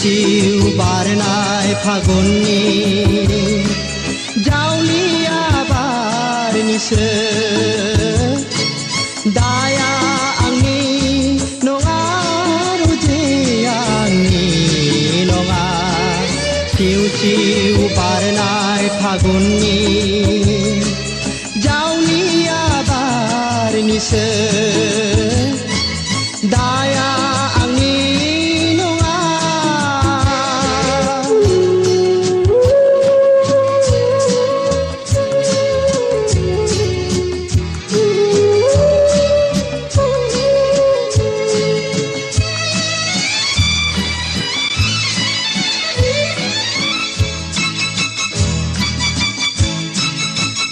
सिउ बारनाय फागुननि जावलिया बारनिसो दाया आंनि नङा रुजे आंनि नङा सिउ सिउ बारनाय फागुननि जावलिया बारनिसो दाया आंनि नङा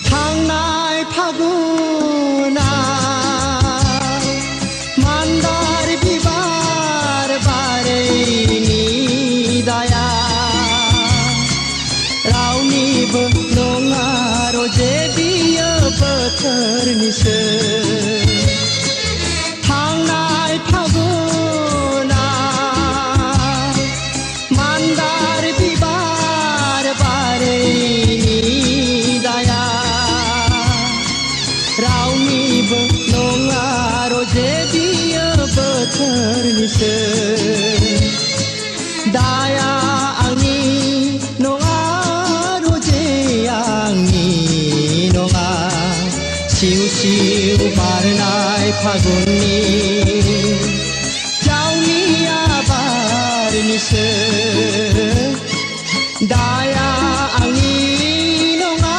थांनाय फागुना मान्दार बिबार बारैनि दाया रावनिबो नङा रजे बियो बोथोरनिसो थांनाय फागुना मान्दार बिबार बारैनि दाया रावनिबो नङा रजे बियो बोथोरनिसो दाया आंनि नङा रजे आंनि नङा सिउ सिउ बारनाय फागुननि जावलिया बारनिसो दाया आंनि नङा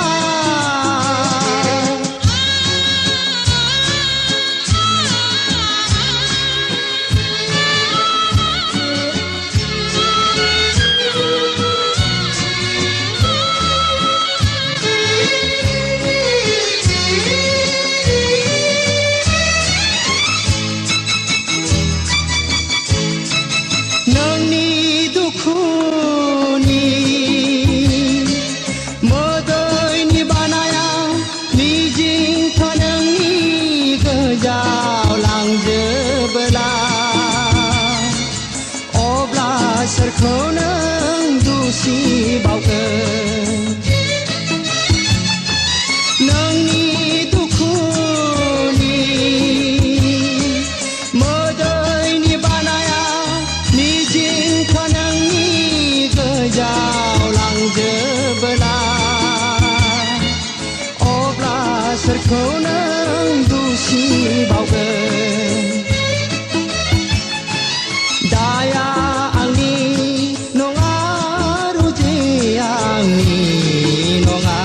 नोंनि दुखुनि मोदैनि बानाया मिजिंथ नोंनि गोजाव लांजोबोला अब्ला सोरखौ नों दुसिबावगोन नोंनि दुखुनि मोदैनि बानाया मिजिंथ नोंनि गोजाव लांजोबोला अब्ला सोरखौ नों दुसिबावगोन दाया आंनि नङा रुजे आंनि नङा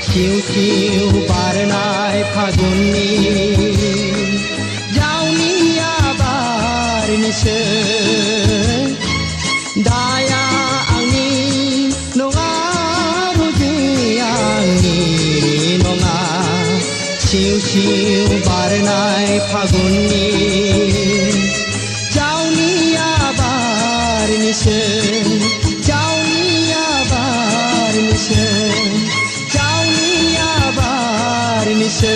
सिउ सिउ बारनाय फागुननि जावलिया बारनिसो दाया आंनि नङा रुजे आंनि नङा सिउ सिउ बारनाय फागुननि जावलिया बारनिसो जावलिया बारनिसो जावलिया बारनिसो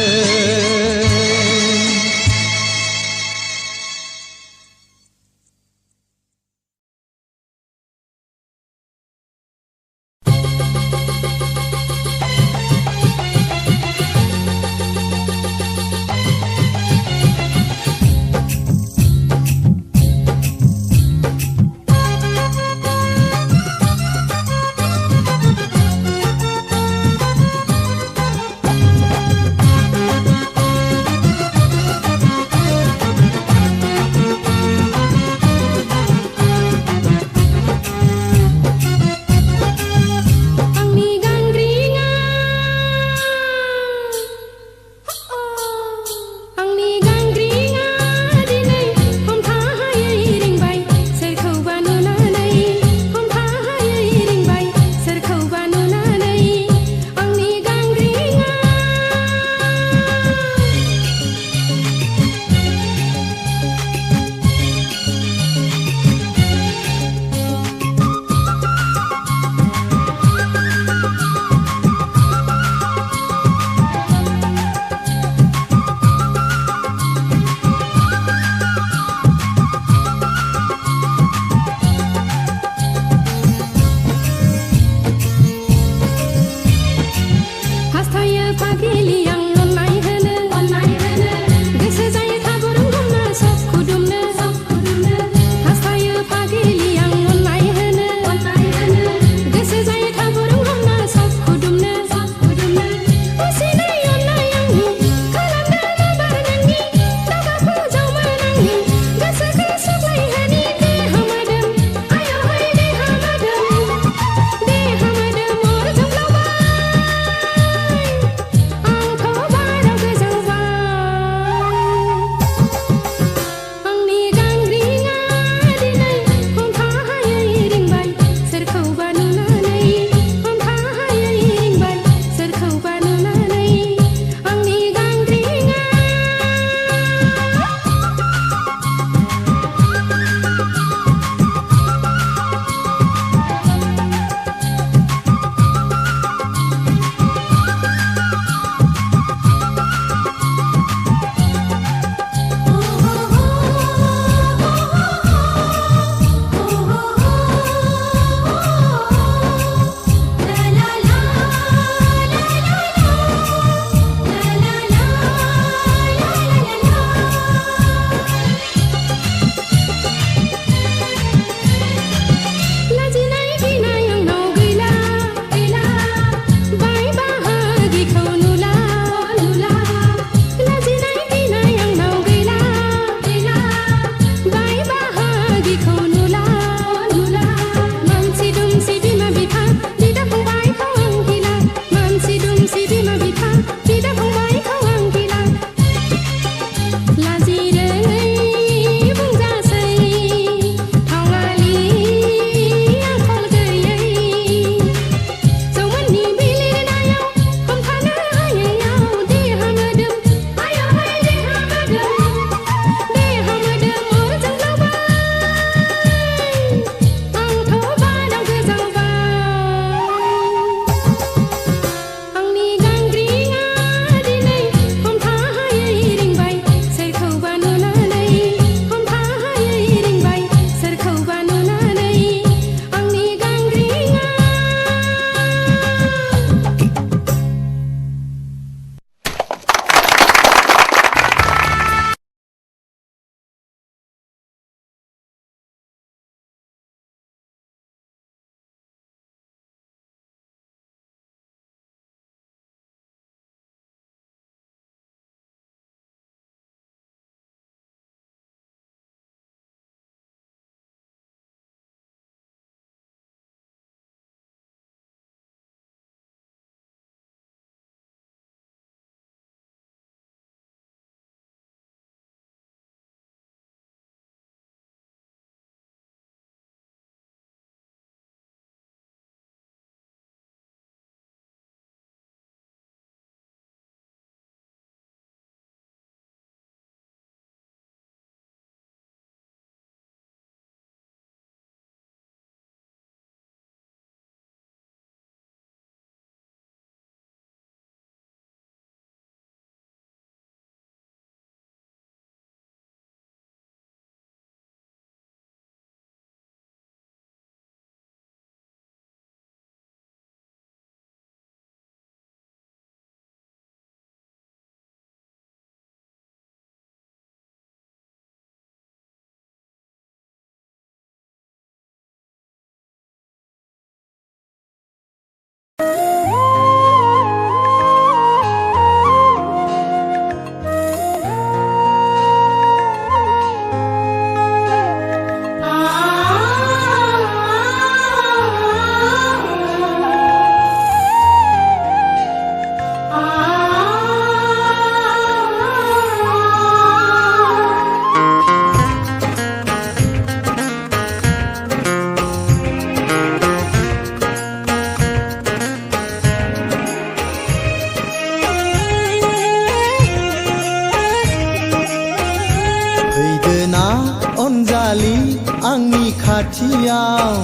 खाथियाव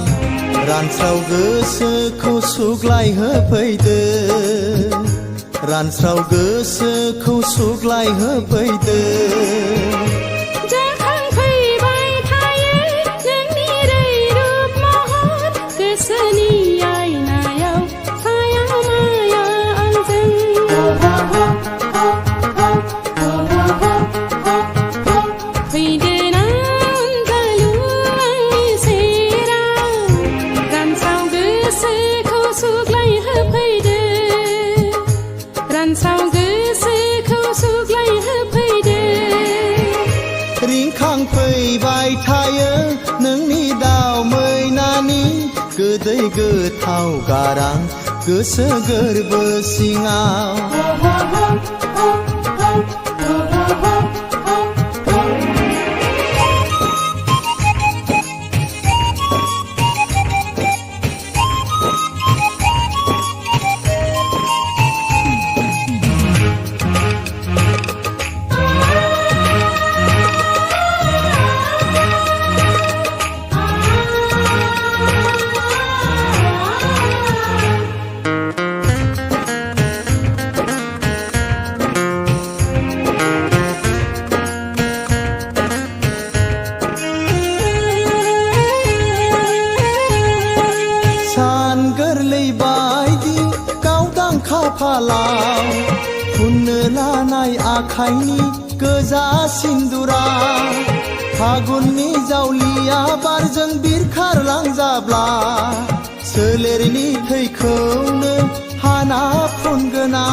रानस्राव गोसोखौ सुग्लायहोफैदो रानस्राव गोसोखौ सुग्लायहोफैदो जाखांफैबाय थायो नोंनि रैरुब महर गोसोनि आयनायाव साया माया आंजों फैदो ना अनजालु आंनि सेराव रानस्राव गोसोखौ सुग्लायहोफैदो रानस्राव गोसोखौ सुग्लायहोफैदो रिंखांफैबाय थायो नोंनि दाव मैनानि गोदै गोथाव गारां गोसो गोरबो सिङाव खाफालाव फुननो लानाय आखाइनि गोजा सिन्दुरा फागुननि जावलिया बारजों बिरखारलांजाब्ला सोलेरनि थैखौनो हाना फुनगोना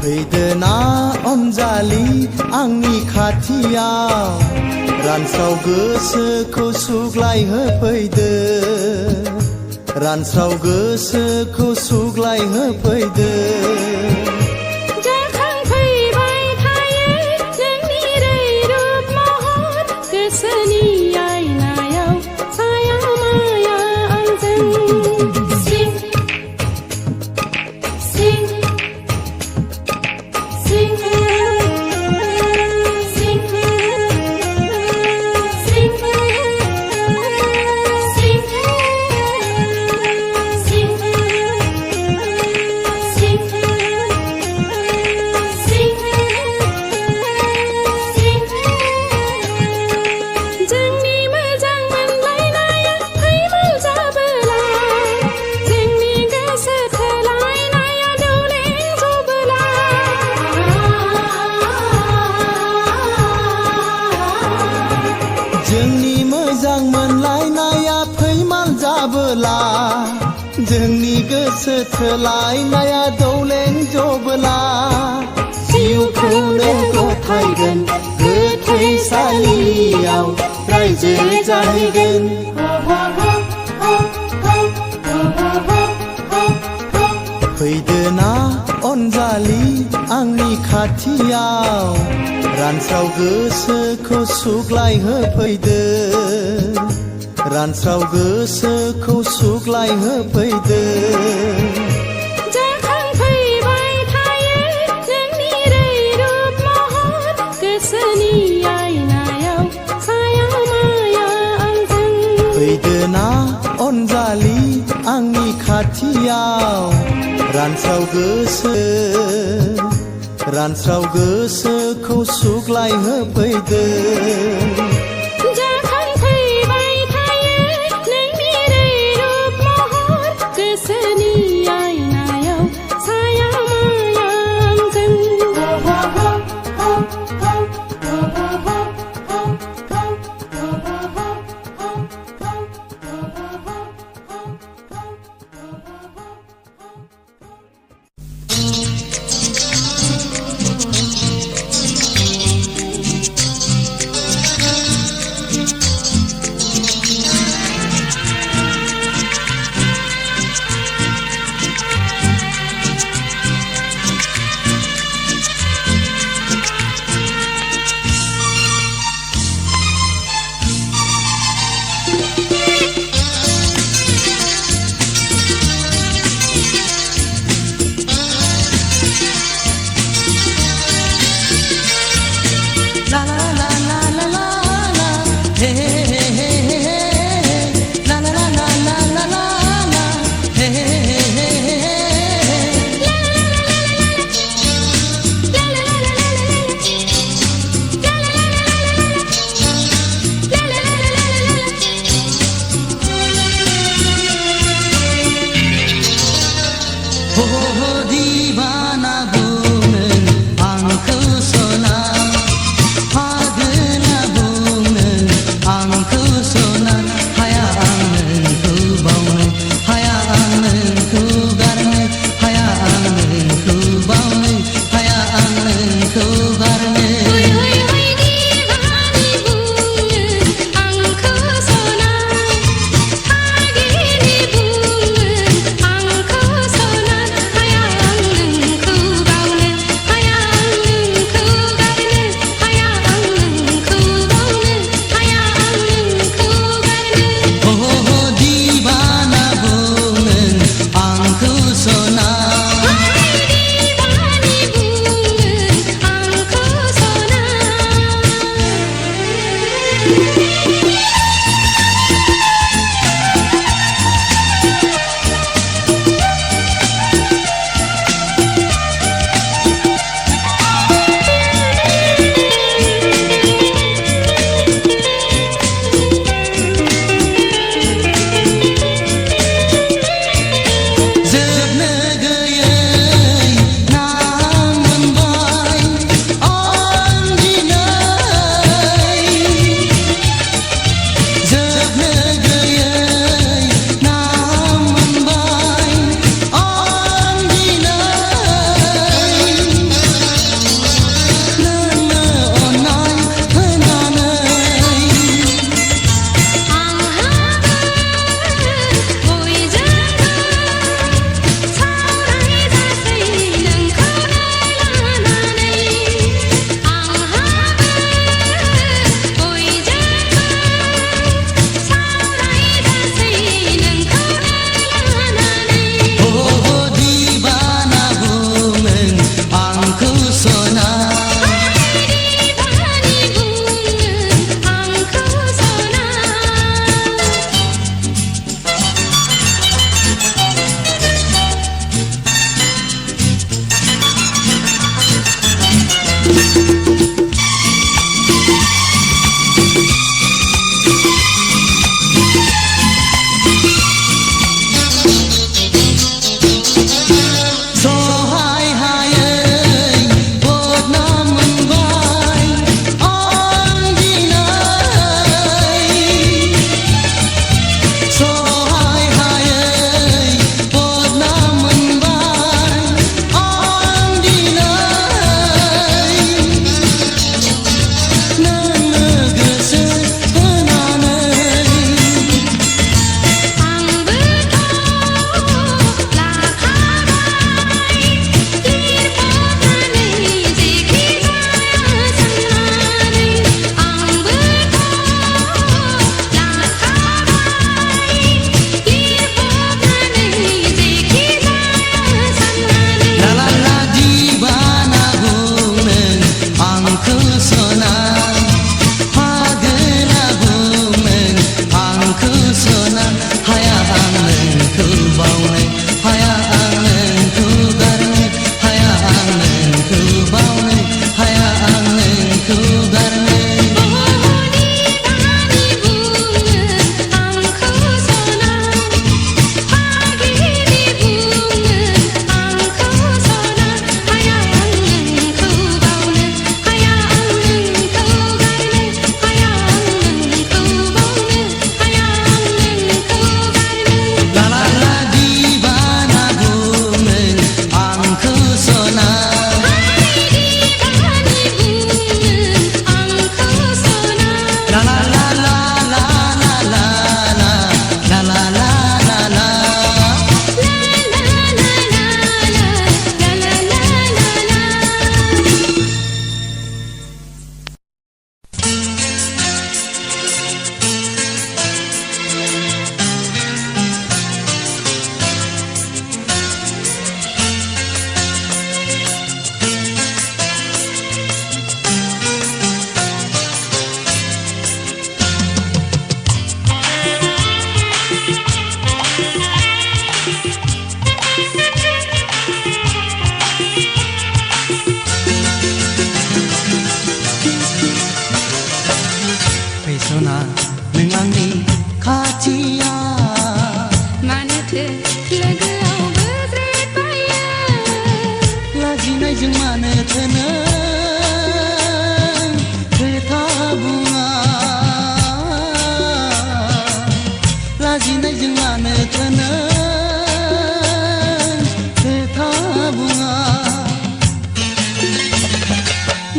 फैदोना अनजालि आंनि खाथियाव रानस्राव गोसोखौ सुग्लायहोफैदो रानस्राव गोसोखौ सुग्लायहोफैदो जाखांफैबाय थायो नोंनि रैरुब महर गोसोनि आयनायाव साया माया आंजों Sing Sing Sing Sing Sing जोंनि मोजां मोनलायनाया फैमाल जाबोला जोंनि गोसो थोलायनाया दौलें जबोला जोंनि मोजां मोनलायनाया फैमाल जाबोला जोंनि गोसो थोलायनाया दौलें जबोला जिउखौनो गथायगोन गोथैसालियाव रायजो जाहैगोन फैदोना अनजालि आंनि खाथियाव रानस्राव गोसोखौ सुग्लायहोफैदो रानस्राव गोसोखौ सुग्लायहोफैदो जाखांफैबाय थायो नोंनि रैरुब महर गोसोनि आयनायाव साया माया आंजों फैदोना अनजालि आंनि खाथियाव रानस्राव गोसोखौ सुग्लायहोफैदो जाखांफैबाय थायो नोंनि रैरुब महर गोसोनि आयनायाव साया माया आंजों नों आंनि खाथिया मानोथो लोगोआव बोज्रेदबायो लाजिनायजों मानोथो नों खोथा बुङा लाजिनायजों मानोथो नों खोथा बुङा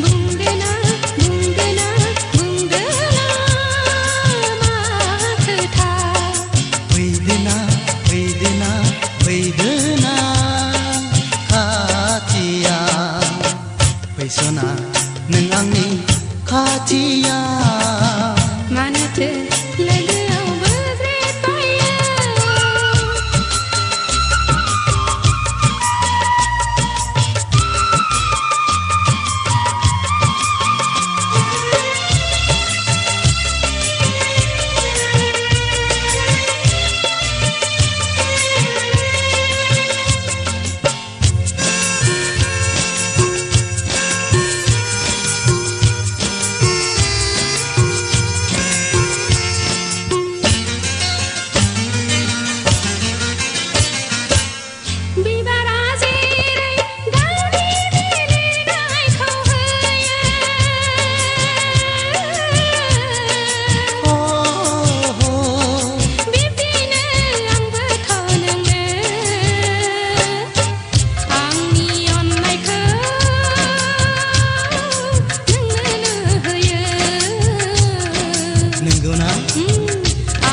बुंदोना बुंदोना बुंदोना मा खोथा फैदोना फैदोना फैदोना खाथिया फैसना नों आंनि खाथिया मानोथो लोगोआव बोज्रेदबायो बिबारा जेरै गावनि बिलिरनायखौ होयो बिब्दिनो आंबोथ' नोंनो आंनि अननायखौ नोंनोनो होयो नंगौना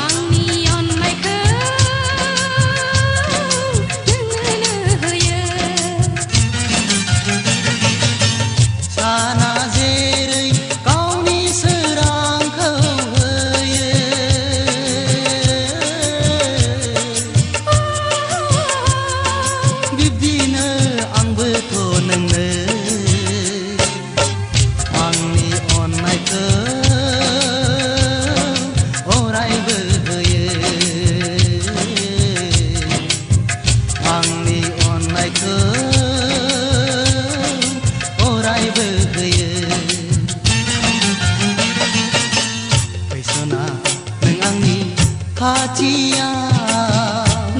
आंनि अननायखौ नोंनोनो होयो साना जेरै गावनि सोरांखौ होयो बिब्दिनो आंबोथ' नोंनो आंनि अननायखौ अरायबो होयो आंनि अननायखौ अरायबो होयो फैसना नों आंनि खाथिया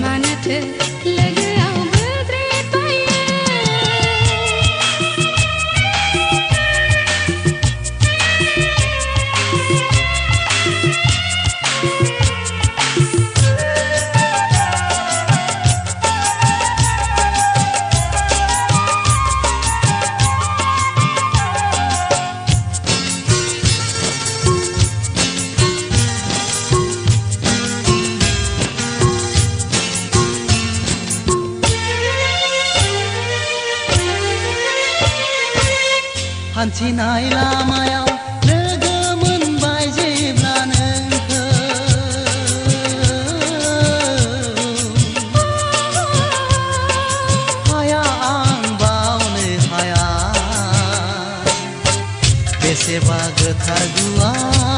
मानोथो लोगोआव बोज्रेदबायो हान्थिनाय लामायाव लोगो मोनबाय जेब्ला नोंखौ हाया आं बावनो हाया बेसेबा गोथार गुवार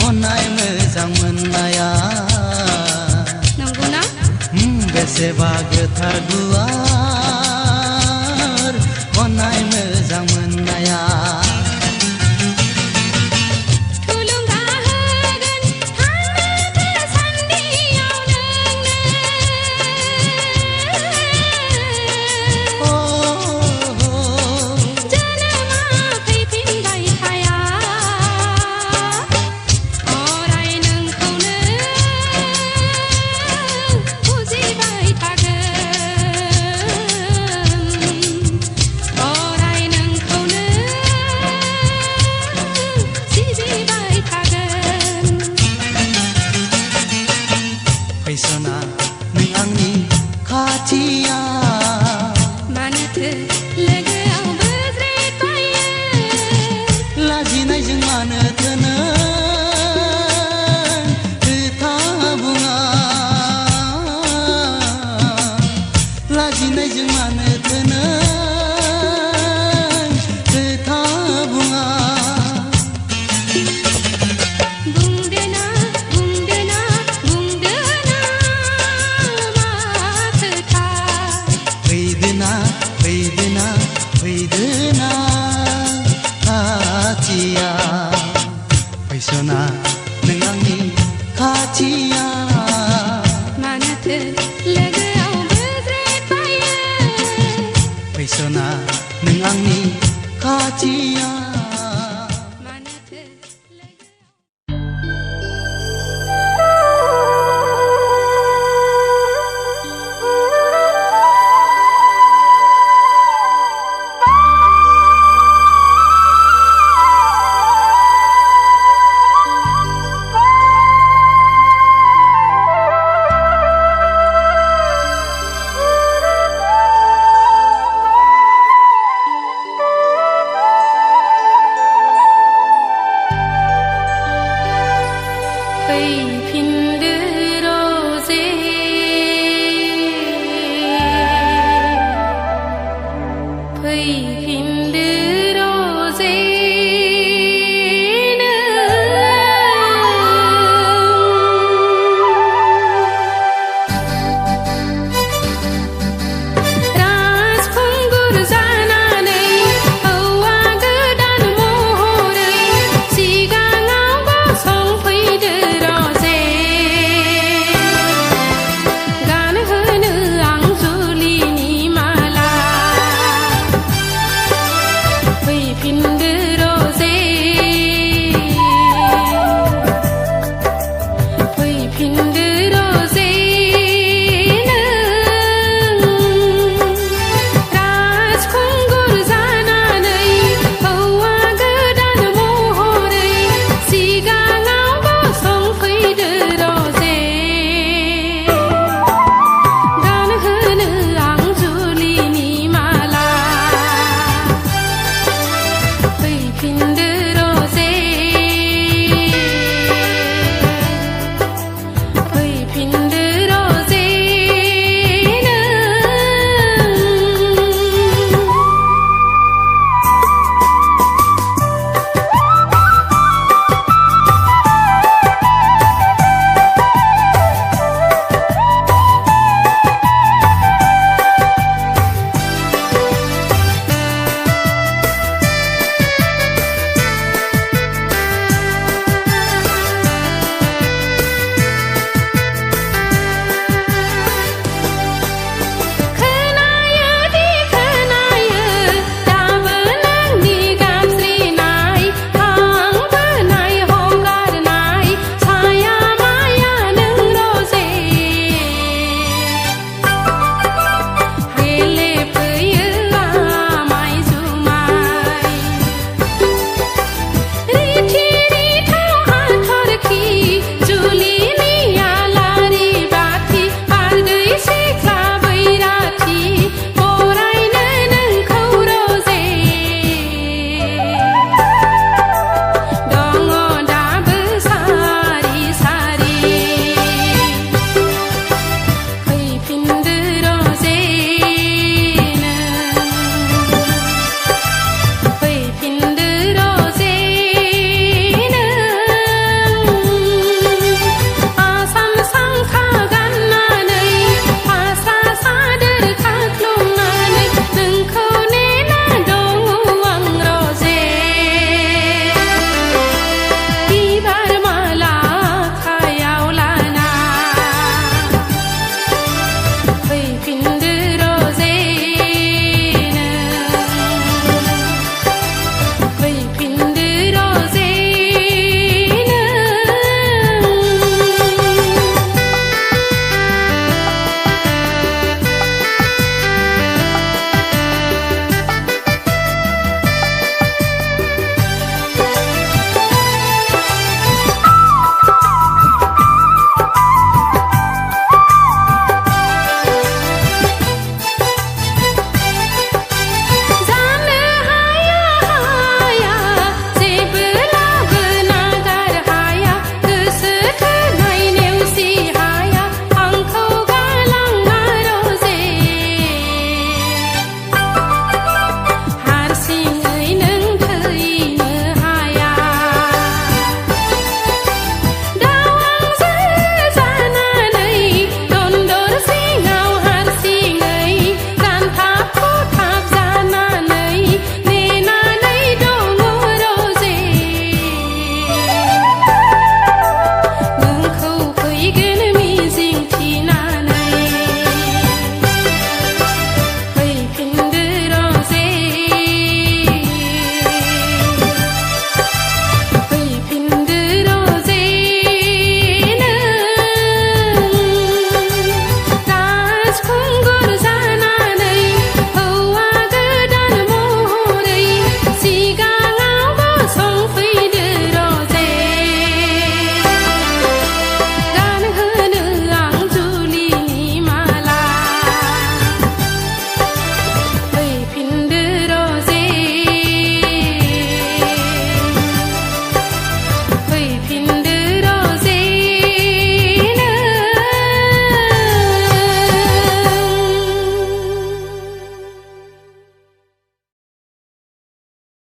अननाय मोजां मोननाया नंगौना बेसेबा गोथार गुवार अननाय मोजां मोननाया थुलुंगा होगोन थांनो सान्दियाव नोंनो जोनोमा फैफिनबाय थाया अराय नोंखौनो बुजिबाय थागोन फैसना नों आंनि खाथियाव मानोथो लोगोआव बोज्रेदबायो फैसना नों आंनि खाथियाव मानोथो लोगोआव फैफिनदो